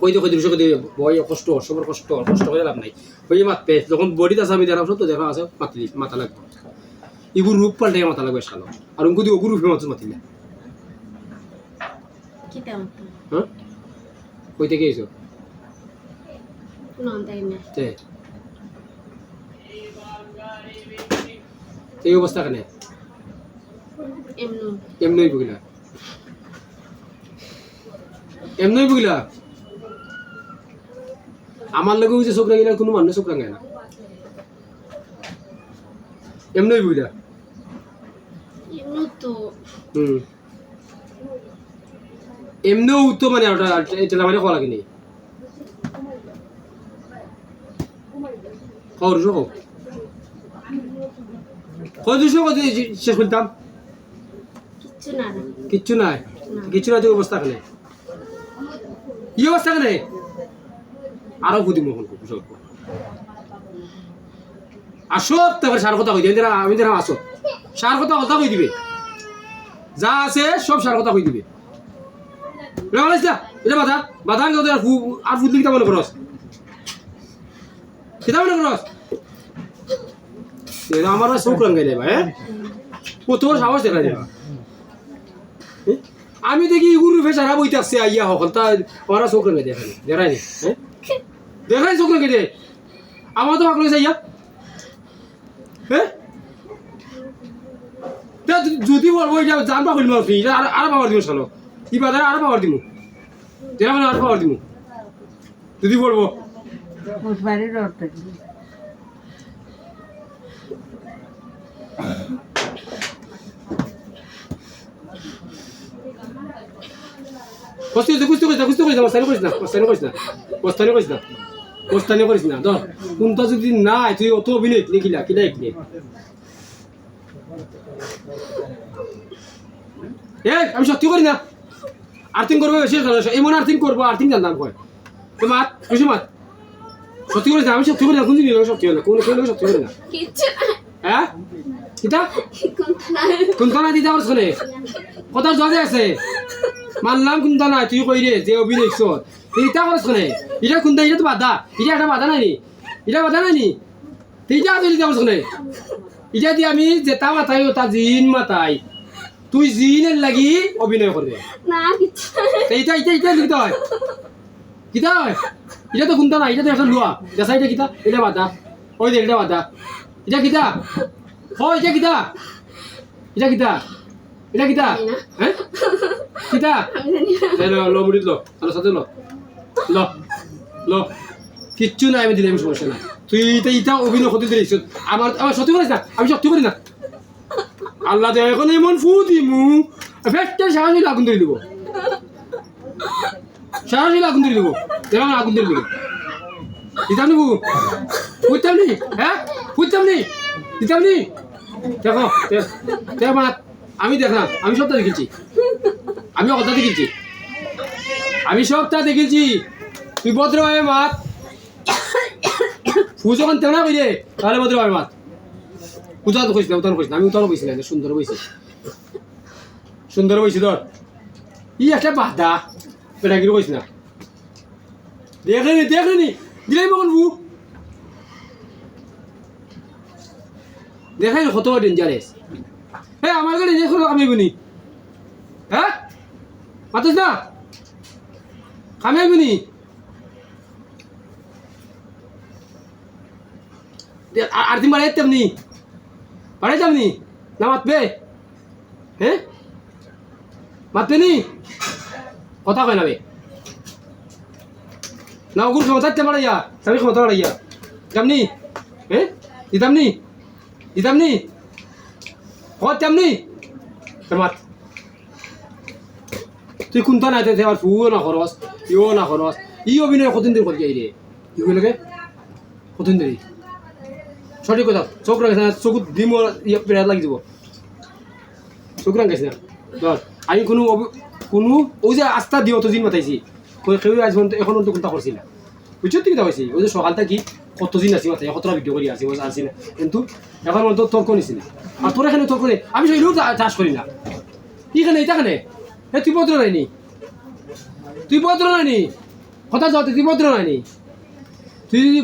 কই দিও বই কষ্ট সবার কষ্ট করে লাভ নাই ওই মাতবে যখন বডিতে আছে আমি দেখাম তো দেখা আছে মাথা লাগবে এগুলো রূপ পাল্টে মাথা লাগবে শালো আর উনকো দিও গুরু ফেমাস মাতিলে কি তেমন হ্যাঁ কই থেকে এসো না তাই না তে এই অবস্থা কেন এমনই বুগিলা আমার লগে হইছে চোখ রাঙিনা কোনো মানুষ চোখ রাঙায় না এমনি বুঝলা এমনি তো এমনিও তো মানে এটা মানে কলা কিনি দুশো দুশো শেষ করতাম কিচ্ছু নাই তো অবস্থা কেন ই অবস্থা কেন আরো বুদ্ধি মোহন আসো তারপরে সার কথা কই দিবে আমি দেখলাম আসো সার কথা কই দিবে যা আছে সব সার কথা কই দিবে এটা বাধা আর ফুটলি কিতা মনে করস আমার চোখ রাঙ্গাই দেবা হ্যাঁ তোর সাহস দেখা যাবা আমি দেখি গুরু ফেসারা বইতে আসছে আইয়া হকল তা ওরা চোখ রাঙ্গাই দেখায়নি হ্যাঁ দেখাই চোখ রাঙ্গাই দে আমার তো পাকলে যাইয়া হ্যাঁ যদি বলবো এটা জান পাকলি মারছ এটা আর পাওয়ার দিব চলো কি বাজারে আর পাওয়ার দিব দেখা মানে আর পাওয়ার দিব যদি বলবো করিস না ধর কোনটা যদি নাই তুই অত অভিনয় লিখিলা কিলা লিখলি আমি সত্যি করি না আর্থিং করবো বেশি এমন আর্থিং করবো আর্থিং জানতাম কয় তো মাত বেশি মাত সত্যি করিস না আমি সত্যি করি না কোন জিনিস সত্যি হয় না কোন সত্যি করি না হ্যাঁ কিতা কোনটা না দিতে পারছ না কথার জলে আছে মানলাম কোনটা নাই তুই কই রে যে অভিনয় এইটা করছ না এটা কোনটা এটা তো বাধা এটা একটা বাধা নাই এটা বাধা নাই এইটা তুই দিতে পারছ না এটা দিয়ে আমি যেটা মাথায় ওটা জিন মাথায় তুই জিনের লাগি অভিনয় করবে না কিছু এইটা লিখতে হয় কিতা হয় এটা তো কোনটা না এটা তো একটা লুয়া দেখা এটা কিতা এটা বাধা ওই দেখ এটা বাধা এটা কিতা হয় এটা কিতা হ্যাঁ কিতা লো মুড়ি লো আলো সাথে লো কিচ্ছু নাই আমি দিলাম সমস্যা না তুই এটা অভিনয় করতে দিলিস আমার সত্যি করিস না আমি সত্যি করি না আল্লাহ দেয় এখন এমন ফু দিমু ফেটটা সারাশিল আগুন ধরে দিব দেখো আগুন ধরে দিব দিতাম নি বুঝতাম নি হ্যাঁ দিতাম নি দেখো আমি দেখলাম আমি সবটা দেখেছি তুই ভদ্রভাবে মাত ফু যখন তেমন কই রে তাহলে ভদ্রভাবে মাত পূজা তো কইস না উত্তর কইস না আমি উত্তর কইছি না সুন্দর বইছি ধর ই একটা বাধা পেটা কি কইস না দেখলি দিলাই মগন বু দেখাই কত ডেঞ্জারেস হ্যাঁ আমার গাড়ি দেখো আমি বুনি হ্যাঁ মাতিস না খামে বুনি আর দিন বাড়াই তেমনি না মাতবে হ্যাঁ মাতবে নি কথা কয় না বে না ওগুলো ক্ষমতা বাড়াইয়া আমি ক্ষমতা বাড়াইয়া যামনি হ্যাঁ দিতাম নি তেমনি মাত তুই কোনটা নাই তুই আর ফুও না খরচ ইও না খরচ ই অভিনয় কতদিন ধরে করি রে ইগুলোকে কতদিন ধরে সঠিক কথা চোখ রাখিস না চকুত ডিম পেড়া লাগি যাব চোখ রাখিস না ধর আমি কোনো ওই যে আস্থা দিও তো দিন মাতাইছি কেউ আজ এখন তো কোনটা করছি না বুঝছো তুই কিতা হয়েছি ওই যে সকালটা কি কত দিন আছি মাথায় কতটা ভিডিও করি আছি আসি না কিন্তু এখন মতো তর্ক নিছি না আর তোর এখানে তর্ক নেই আমি সেইগুলো চাষ করি না এখানে এটা কেনে তুই ভদ্র নাইনি কথা যাওয়াতে তুই ভদ্র হয়নি তুই যদি